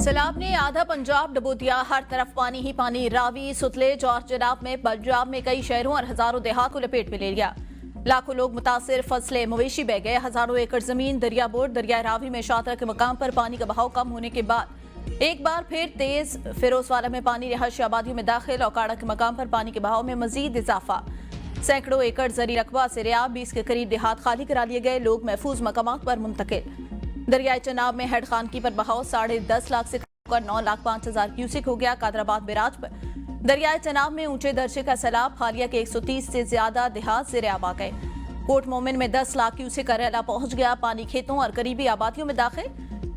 सैलाब ने आधा पंजाब डुबो दिया। हर तरफ पानी ही पानी। रावी, सुतलेज और जनाब में पंजाब में कई शहरों और हजारों देहात को लपेट में ले लिया। लाखों लोग मुतासिर, फसलें मवेशी बह गए। हजारों एकड़ जमीन दरिया बोर्ड। दरिया रावी में शातरा के मकाम पर पानी का बहाव कम होने के बाद एक बार फिर तेज फिरोजवाला में पानी रिहायशी आबादियों में दाखिल। औकाड़ा के मकाम पर पानी के बहाव में मजीद इजाफा। सैकड़ों एकड़ जरी रकबा से रियाब 20 के करीब देहात खाली करा लिए गए। लोग महफूज मकामात पर मुंतकिल। दरियाए चनाब में हेड खान की पर बहाव 10.5 लाख से 9,05,000 क्यूसिक हो गया। कादराबाद बैराज पर दरियाए चनाब में ऊंचे दर्जे का सैलाब। हालिया के 130 से ज्यादा देहात से रियाब आ गए। कोट मोमिन में 10 लाख क्यूसिक का रैला पहुंच गया। पानी खेतों और करीबी आबादियों में दाखिल।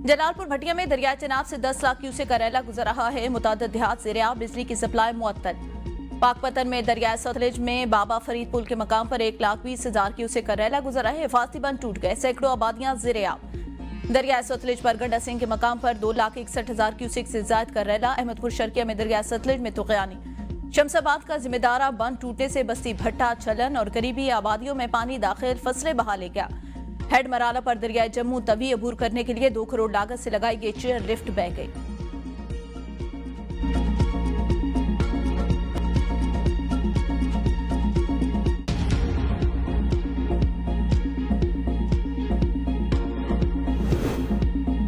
जलालपुर भटिया में दरियाए चनाब से 10 लाख क्यूसिक का रैला गुजर रहा है। मुतादिद देहात से रियाब। बिजली की सप्लाई मुअत्तल। पाकपतन में दरियाए सतलज में बाबा फरीद पुल के मकाम पर 1,20,000 क्यूसिक का रैला गुजरा है। हिफाजती बंद टूट गए। सैकड़ों आबादियां ज़ेर-ए-आब। दरिया सतलज पर गंडा सिंह के मकाम पर 2,61,000 क्यूसिक से ज्यादा कर रैला। अहमदपुर शर्किया में दरिया सतलज में तुगयानी। शमसाबाद का जिम्मेदारा बंद टूटने से बस्ती भट्टा, छलन और करीबी आबादियों में पानी दाखिल। फसलें बहा ले गया। हेड मराला पर दरिया जम्मू तवी अबूर करने के लिए 2 करोड़ लागत से लगाई गई चेयर लिफ्ट बह गई।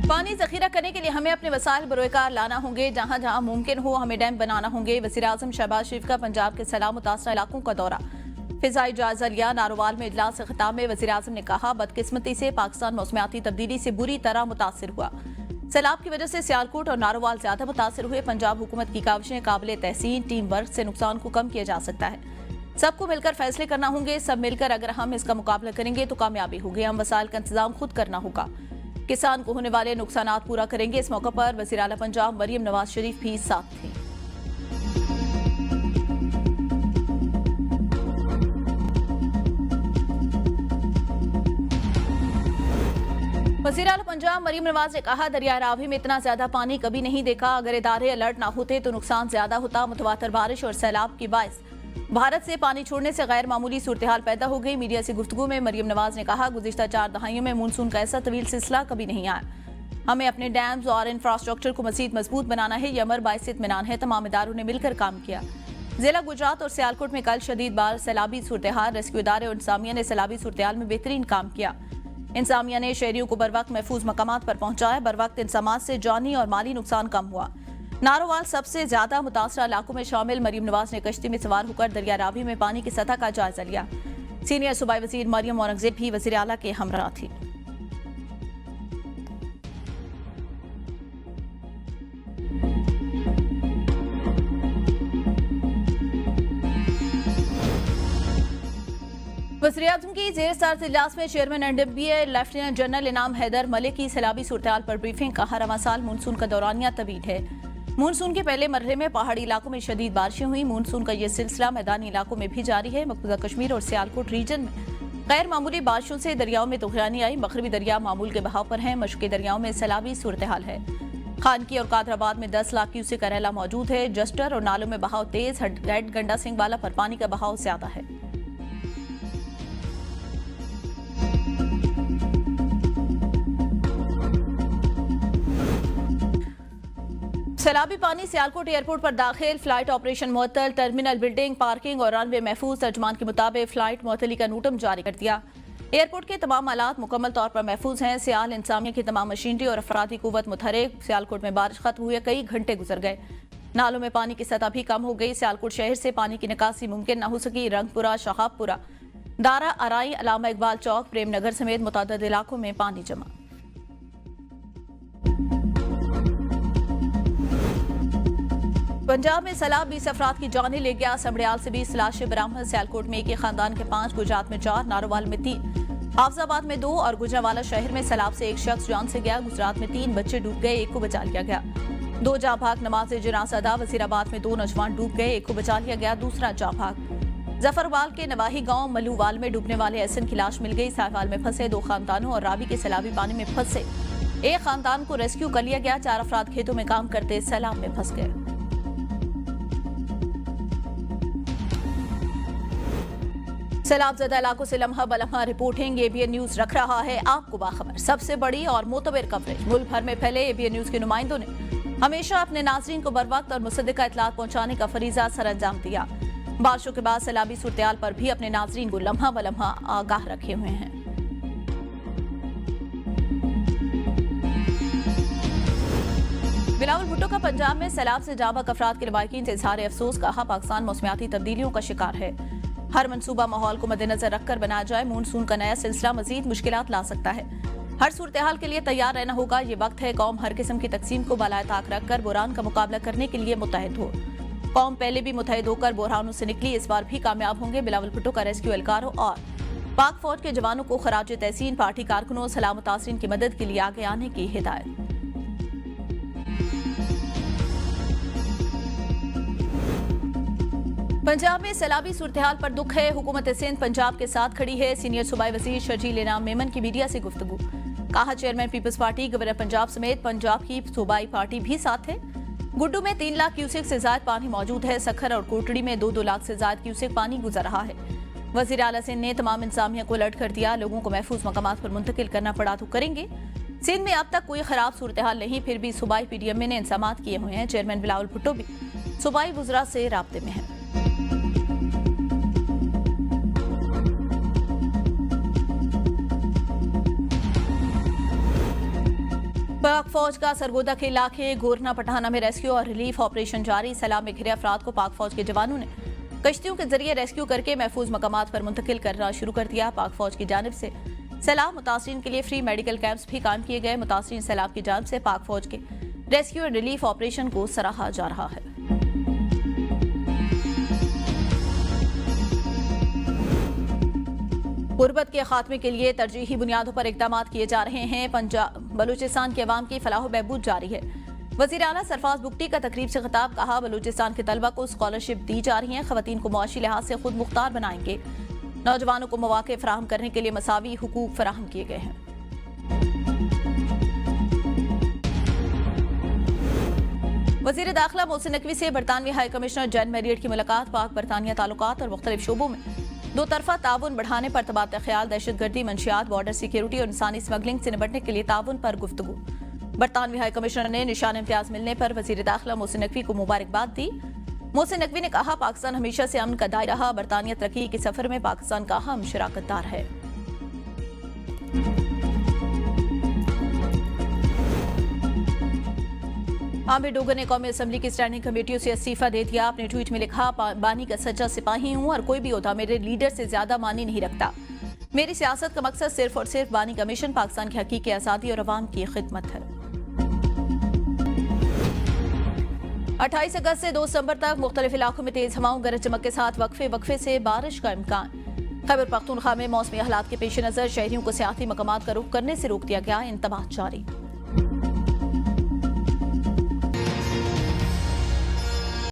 पानी जखीरा करने के लिए हमें अपने वसाइल बरोकार लाना होंगे। जहां जहां मुमकिन हो हमें डैम बनाना होंगे। वज़ीर आज़म शहबाज शरीफ का पंजाब के सैलाब मुतासर इलाकों का दौरा। फिजाई जायजा लिया। नारोवाल में इजलास से खिताब में वज़ीर आज़म ने कहा, बदकिस्मती से पाकिस्तान मौसमियाती तब्दीली से बुरी तरह मुतासर हुआ। सैलाब की वजह से सियालकोट और नारोवाल ज्यादा मुतासर हुए। पंजाब हुकूमत की काविशें काबिल तहसीन। टीम वर्क से नुकसान को कम किया जा सकता है। सबको मिलकर फैसले करना होंगे। सब मिलकर अगर हम इसका मुकाबला करेंगे तो कामयाबी होगी। हम वसाइल का इंतजाम खुद करना होगा। किसान को होने वाले नुकसानात पूरा करेंगे। इस मौके पर वज़ीर आला पंजाब मरियम नवाज शरीफ भी साथ थी। वज़ीर आला पंजाब मरियम नवाज ने कहा, दरिया रावी में इतना ज्यादा पानी कभी नहीं देखा। अगर इदारे अलर्ट ना होते तो नुकसान ज्यादा होता। मुतवातर बारिश और सैलाब की बाइस भारत से पानी छोड़ने से गैर मामूली सूरत हाल पैदा हो गई। मीडिया से गुफ्तगू में मरियम नवाज ने कहा, गुज़िश्ता 4 दहाइयों में मानसून का ऐसा तवील सिलसिला कभी नहीं आया। हमें अपने डैम्स और इंफ्रास्ट्रक्चर को मजीद मजबूत बनाना है। यह अमर बाइस इत्मीनान है। तमाम इदारों ने मिलकर काम किया। जिला गुजरात और सियालकोट में कल शदीद बार सैलाबी सूरत हाल। रेस्क्यू इदारे और इंतजामिया ने सैलाबी सूरत हाल में बेहतरीन काम किया। इंतजामिया ने शहरियों को बर वक्त महफूज मकामात पर पहुंचाया। बर वक्त इंतजामात से जानी और माली नुकसान कम हुआ। नारोवाल सबसे ज्यादा मुतासरा इलाकों में शामिल। मरियम नवाज ने कश्ती में सवार होकर दरिया रावी में पानी की सतह का जायजा लिया। सीनियर सूबाई वजीर मरियम औरंगजेब भी वजीर आला के हमरा थी। वज़ीर आज़म की ज़ेर सदर इजलास में चेयरमैन NWA लेफ्टिनेंट जनरल इनाम हैदर मलिक की सैलाबी सूरत पर ब्रीफिंग। कहा, रवां साल मानसून का दौरानिया तवील है। मानसून के पहले मरहले में पहाड़ी इलाकों में शदीद बारिशें हुई। मानसून का यह सिलसिला मैदानी इलाकों में भी जारी है। मकबूजा कश्मीर और सियालकोट रीजन में गैर मामूली बारिशों से दरियाओं में तुगयानी आई। मगरबी दरिया मामूल के बहाव पर हैं। मशरकी दरियाओं में सैलाबी सूरत हाल है। खानकी और कादराबाद में 10 लाख क्यूसिक का रैला मौजूद है। जस्टर और नालों में बहाव तेज। हेड गंडा सिंह वाला पर पानी का बहाव ज्यादा है। सैलाबी पानी सियालकोट एयरपोर्ट पर दाखिल। फ्लाइट ऑपरेशन मुअत्तल। टर्मिनल बिल्डिंग, पार्किंग और रनवे महफूज। तर्जमान के मुताबिक फ्लाइट मुअत्तली का नोटम जारी कर दिया। एयरपोर्ट के तमाम आलात मुकम्मल तौर पर महफूज हैं। सियाल इंतजामिया की तमाम मशीनरी और अफरादी कुव्वत मुतहरिक। सियालकोट में बारिश खत्म हुए कई घंटे गुजर गए। नालों में पानी की सतह भी कम हो गई। सियालकोट शहर से पानी की निकासी मुमकिन न हो सकी। रंगपुरा, शहाबपुरा, दारा अराई, अलामा इकबाल चौक, प्रेम नगर समेत मुतअद्दिद इलाकों में पानी जमा। पंजाब में सैलाब 20 अफराद की जानें ले गया। समड़ियाल से 20 लाशें बरामद। सियालकोट में एक ही खानदान के 5, गुजरात में 4, नारोवाल में 3, हाफजाबाद में 2 और गुजरावाला शहर में सैलाब से एक शख्स जान से गया। गुजरात में 3 बच्चे डूब गए, 1 को बचा लिया गया। 2 जाँ भाग नमाज जनाजा अदा। वजीराबाद में 2 नौजवान डूब गए, 1 को बचा लिया गया, दूसरा जाँ भाग। जफरवाल के नवाही गांव मल्लूवाल में डूबने वाले एहसन की लाश मिल गई। साहिवाल में फंसे 2 खानदानों और रावी के सैलाबी पानी में फंसे एक खानदान को रेस्क्यू कर लिया गया। 4 अफराद खेतों में काम करते सैलाब में फंस गए। सैलाब ज़दा इलाकों से लम्हा बलम्हा रिपोर्टिंग ABN न्यूज रख रहा है आपको बाखबर। सबसे बड़ी और मोतबर कवरेज मुल्क भर में फैले ABN न्यूज के नुमाइंदों ने हमेशा अपने नाजरीन को बरवक्त और मुसद्दिका इतलात पहुंचाने का फरीजा सरअंजाम दिया। बारिशों के बाद सैलाबी सूरत पर भी अपने नाजरीन को लम्हा ब लम्हा आगाह रखे हुए हैं। बिलावल भुट्टो का पंजाब में सैलाब से जाबाक अफराद के लवाकिन से इजहार अफसोस, कहा पाकिस्तान मौसमियाती तब्दीलियों का शिकार है। हर मनसूबा माहौल को मद्देनजर रखकर बनाया जाए। मानसून का नया सिलसिला मजीद मुश्किलात ला सकता है। हर सूरत हाल के लिए तैयार रहना होगा। ये वक्त है कौम हर किस्म की तकसीम को बालाए ताक रखकर बुरहान का मुकाबला करने के लिए मुतहद हो। कौम पहले भी मुतहद होकर बुरहानों से निकली, इस बार भी कामयाब होंगे। बिलावल भुट्टो का रेस्क्यू एहलकारों और पाक फौज के जवानों को खराज तहसीन, पार्टी कारकुनों सलाम मुतासरीन की मदद के लिए आगे आने की हिदायत। पंजाब में सैलाबी सूरत पर दुख है। हुकूमत सिंध पंजाब के साथ खड़ी है। सीनियर सूबाई वजीर शर्जील इनाम मेमन की मीडिया से गुफ्तगू, कहा chairman people's party, governor Punjab समेत पंजाब की सूबाई पार्टी भी साथ है। गुड्डू में 3 लाख क्यूसेक से ज्यादा पानी मौजूद है। सखर और कोटड़ी में 2-2 लाख से ज्यादा क्यूसेक पानी गुजर रहा है। वजीर आला सिंध ने तमाम इंतजामिया को अलर्ट कर दिया। लोगों को महफूज मकामात पर मुंतकिल करना पड़ा तो करेंगे। सिंध में अब तक कोई खराब सूरत हाल नहीं, फिर भी सूबाई PDMA ने इंतजाम किए हुए हैं। चेयरमैन बिलावल भुट्टो भी सूबाई वुज़रा से राब्ते में है। पाक फौज का सरगोदा के इलाके गोरना पठाना में रेस्क्यू और रिलीफ ऑपरेशन जारी। सैलाब में घिरे अफराद को पाक फौज के जवानों ने कश्तियों के जरिए रेस्क्यू करके महफूज मकामात पर मुंतकिल करना शुरू कर दिया। पाक फौज की जानिब से सैलाब मुतासरीन के लिए फ्री मेडिकल कैंप्स भी कायम किए गए। मुतासरीन सैलाब की जानिब से पाक फौज के रेस्क्यू और रिलीफ ऑपरेशन को सराहा जा रहा है। गुर्बत के खात्मे के लिए तरजीही बुनियादों पर इकदाम किए जा रहे हैं। पंजाब बलूचिस्तान के अवाम की फलाह बहबूद जारी है। वजीर आला सरफराज बुगटी का तकरीब से खिताब, कहा बलूचिस्तान के तलबा को स्कॉलरशिप दी जा रही है। खवातीन को मुआशी लिहाज से खुद मुख्तार बनाएंगे। नौजवानों को मौके फराहम करने के लिए मसावी हुकूक फराहम किए गए हैं। वजीर दाखिला मोहसिन नकवी से बरतानवी हाई कमिश्नर जैन मैरियट की मुलाकात। पाक बरतानिया ताल्लुकात और मुख्तलिफ शोबों में दो तरफा ताउन बढ़ाने पर तबादला ख्याल। दहशतगर्दी, मंशियात, बॉर्डर सिक्योरिटी और इंसानी स्मगलिंग से निपटने के लिए ताउन पर गुफ्तगू। बरतानवी हाई कमिश्नर ने निशान इम्तियाज मिलने पर वजीर दाखिला मोहसिन नकवी को मुबारकबाद दी। मोहसिन नकवी ने कहा, पाकिस्तान हमेशा से अमन का दायरा रहा। बरतानिया तरक्की के सफर में पाकिस्तान का अहम शराकतदार है। आमिर डोगर ने कौमी असम्बली की स्टैंडिंग कमेटियों से इस्तीफा दे दिया। अपने ट्वीट में लिखा, बानी का सच्चा सिपाही हूं और कोई भी ओहदा मेरे लीडर से ज्यादा मानी नहीं रखता। मेरी सियासत का मकसद सिर्फ और सिर्फ बानी का मिशन पाकिस्तान की हकीकी आज़ादी और अवाम की खिदमत है। 28 अगस्त से 2 सितंबर तक मुख्तलिफ इलाकों में तेज हवाओं, गरज चमक के साथ वक्फे से बारिश का इम्कान। खैबर पख्तूनख्वा में मौसमी हालात के पेश नजर शहरियों को सियासी मकामात का रुख करने से रोक दिया गया। इंतबाह जारी।